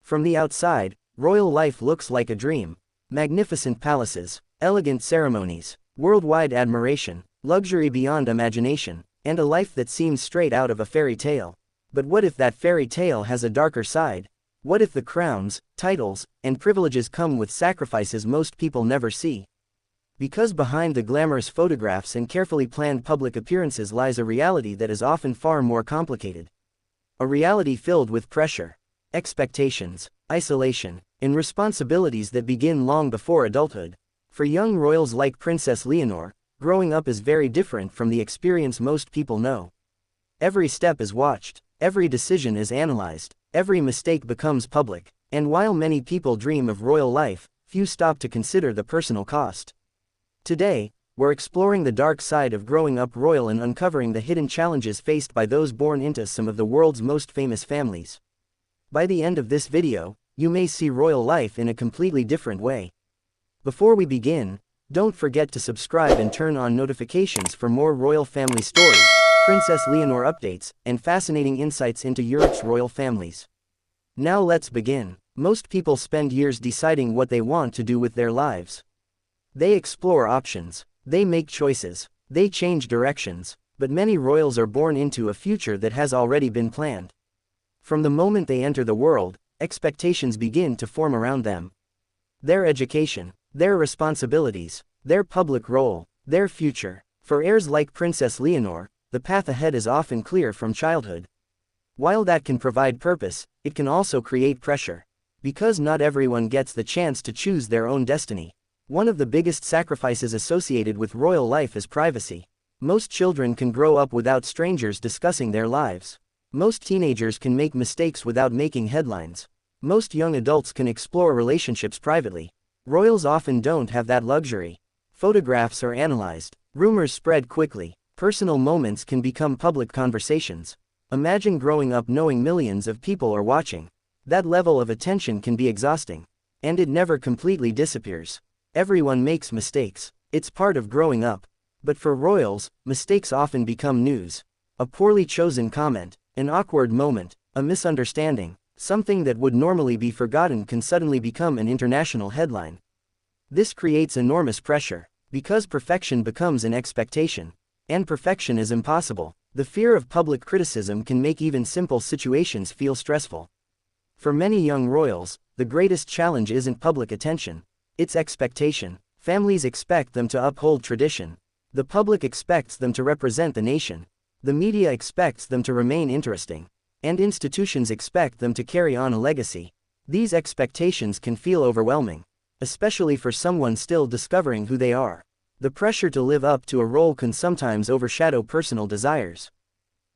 From the outside, royal life looks like a dream. Magnificent palaces, elegant ceremonies, worldwide admiration, luxury beyond imagination, and a life that seems straight out of a fairy tale. But what if that fairy tale has a darker side? What if the crowns, titles, and privileges come with sacrifices most people never see? Because behind the glamorous photographs and carefully planned public appearances lies a reality that is often far more complicated. A reality filled with pressure, expectations, isolation, and responsibilities that begin long before adulthood. For young royals like Princess Leonor, growing up is very different from the experience most people know. Every step is watched, every decision is analyzed, every mistake becomes public, and while many people dream of royal life, few stop to consider the personal cost. Today, we're exploring the dark side of growing up royal and uncovering the hidden challenges faced by those born into some of the world's most famous families. By the end of this video, you may see royal life in a completely different way. Before we begin, don't forget to subscribe and turn on notifications for more royal family stories, Princess Leonor updates, and fascinating insights into Europe's royal families. Now let's begin. Most people spend years deciding what they want to do with their lives. They explore options, they make choices, they change directions, but many royals are born into a future that has already been planned. From the moment they enter the world, expectations begin to form around them. Their education, their responsibilities, their public role, their future. For heirs like Princess Leonor, the path ahead is often clear from childhood. While that can provide purpose, it can also create pressure. Because not everyone gets the chance to choose their own destiny. One of the biggest sacrifices associated with royal life is privacy. Most children can grow up without strangers discussing their lives. Most teenagers can make mistakes without making headlines. Most young adults can explore relationships privately. Royals often don't have that luxury. Photographs are analyzed, rumors spread quickly, personal moments can become public conversations. Imagine growing up knowing millions of people are watching. That level of attention can be exhausting. And it never completely disappears. Everyone makes mistakes. It's part of growing up. But for royals, mistakes often become news. A poorly chosen comment, an awkward moment, a misunderstanding, something that would normally be forgotten can suddenly become an international headline. This creates enormous pressure, because perfection becomes an expectation. And perfection is impossible. The fear of public criticism can make even simple situations feel stressful. For many young royals, the greatest challenge isn't public attention. It's expectation. Families expect them to uphold tradition. The public expects them to represent the nation. The media expects them to remain interesting. And institutions expect them to carry on a legacy. These expectations can feel overwhelming, especially for someone still discovering who they are. The pressure to live up to a role can sometimes overshadow personal desires.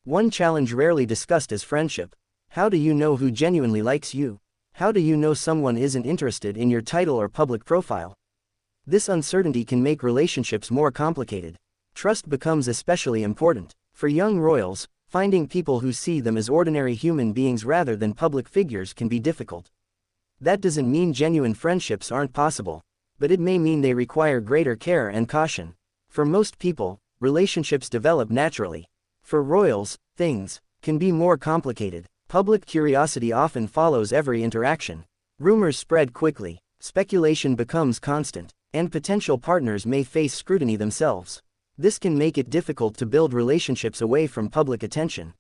One challenge rarely discussed is friendship. How do you know who genuinely likes you? How do you know someone isn't interested in your title or public profile? This uncertainty can make relationships more complicated. Trust becomes especially important. For young royals, finding people who see them as ordinary human beings rather than public figures can be difficult. That doesn't mean genuine friendships aren't possible, but it may mean they require greater care and caution. For most people, relationships develop naturally. For royals, things can be more complicated. Public curiosity often follows every interaction. Rumors spread quickly, speculation becomes constant, and potential partners may face scrutiny themselves. This can make it difficult to build relationships away from public attention.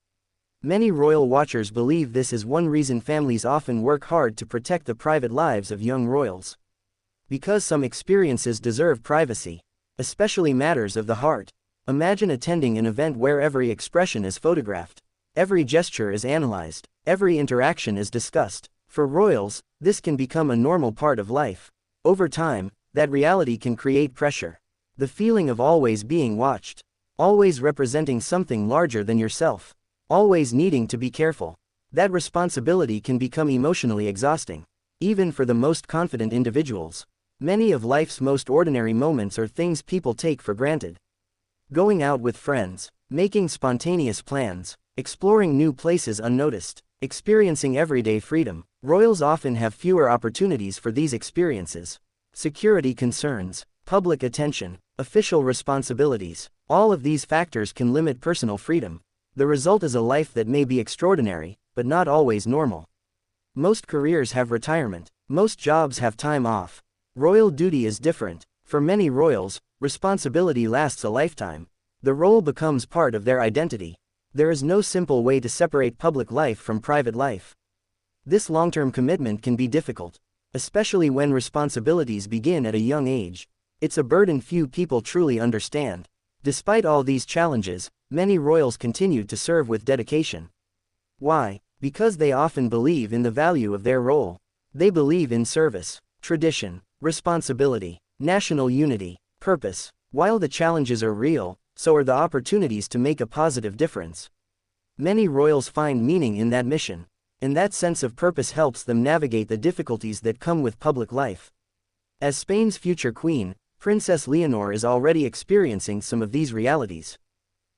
Many royal watchers believe this is one reason families often work hard to protect the private lives of young royals. Because some experiences deserve privacy, especially matters of the heart. Imagine attending an event where every expression is photographed. Every gesture is analyzed, every interaction is discussed. For royals, this can become a normal part of life. Over time, that reality can create pressure. The feeling of always being watched, always representing something larger than yourself, always needing to be careful. That responsibility can become emotionally exhausting. Even for the most confident individuals, many of life's most ordinary moments are things people take for granted. Going out with friends, making spontaneous plans, exploring new places unnoticed, experiencing everyday freedom. Royals often have fewer opportunities for these experiences. Security concerns, public attention, official responsibilities, all of these factors can limit personal freedom. The result is a life that may be extraordinary, but not always normal. Most careers have retirement. Most jobs have time off. Royal duty is different. For many royals, responsibility lasts a lifetime. The role becomes part of their identity. There is no simple way to separate public life from private life. This long-term commitment can be difficult, especially when responsibilities begin at a young age. It's a burden few people truly understand. Despite all these challenges, many royals continued to serve with dedication. Why? Because they often believe in the value of their role. They believe in service, tradition, responsibility, national unity, purpose. While the challenges are real, so are the opportunities to make a positive difference. Many royals find meaning in that mission, and that sense of purpose helps them navigate the difficulties that come with public life. As Spain's future queen, Princess Leonor is already experiencing some of these realities.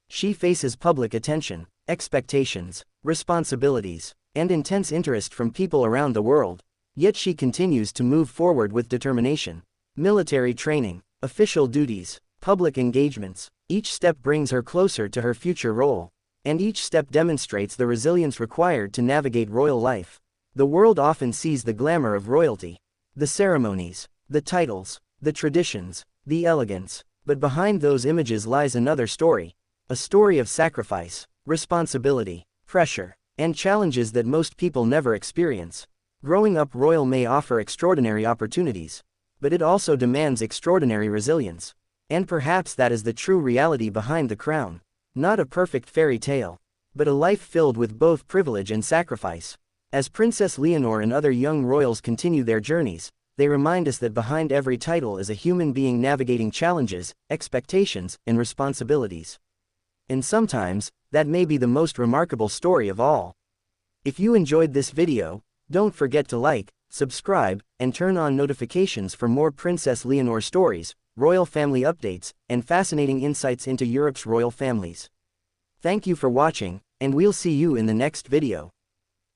She faces public attention, expectations, responsibilities, and intense interest from people around the world, yet she continues to move forward with determination. Military training, official duties, public engagements, each step brings her closer to her future role, and each step demonstrates the resilience required to navigate royal life. The world often sees the glamour of royalty, the ceremonies, the titles, the traditions, the elegance, but behind those images lies another story, a story of sacrifice, responsibility, pressure, and challenges that most people never experience. Growing up royal may offer extraordinary opportunities, but it also demands extraordinary resilience. And perhaps that is the true reality behind the crown. Not a perfect fairy tale, but a life filled with both privilege and sacrifice. As Princess Leonor and other young royals continue their journeys, they remind us that behind every title is a human being navigating challenges, expectations, and responsibilities. And sometimes, that may be the most remarkable story of all. If you enjoyed this video, don't forget to like, subscribe, and turn on notifications for more Princess Leonor stories, royal family updates, and fascinating insights into Europe's royal families. Thank you for watching, and we'll see you in the next video.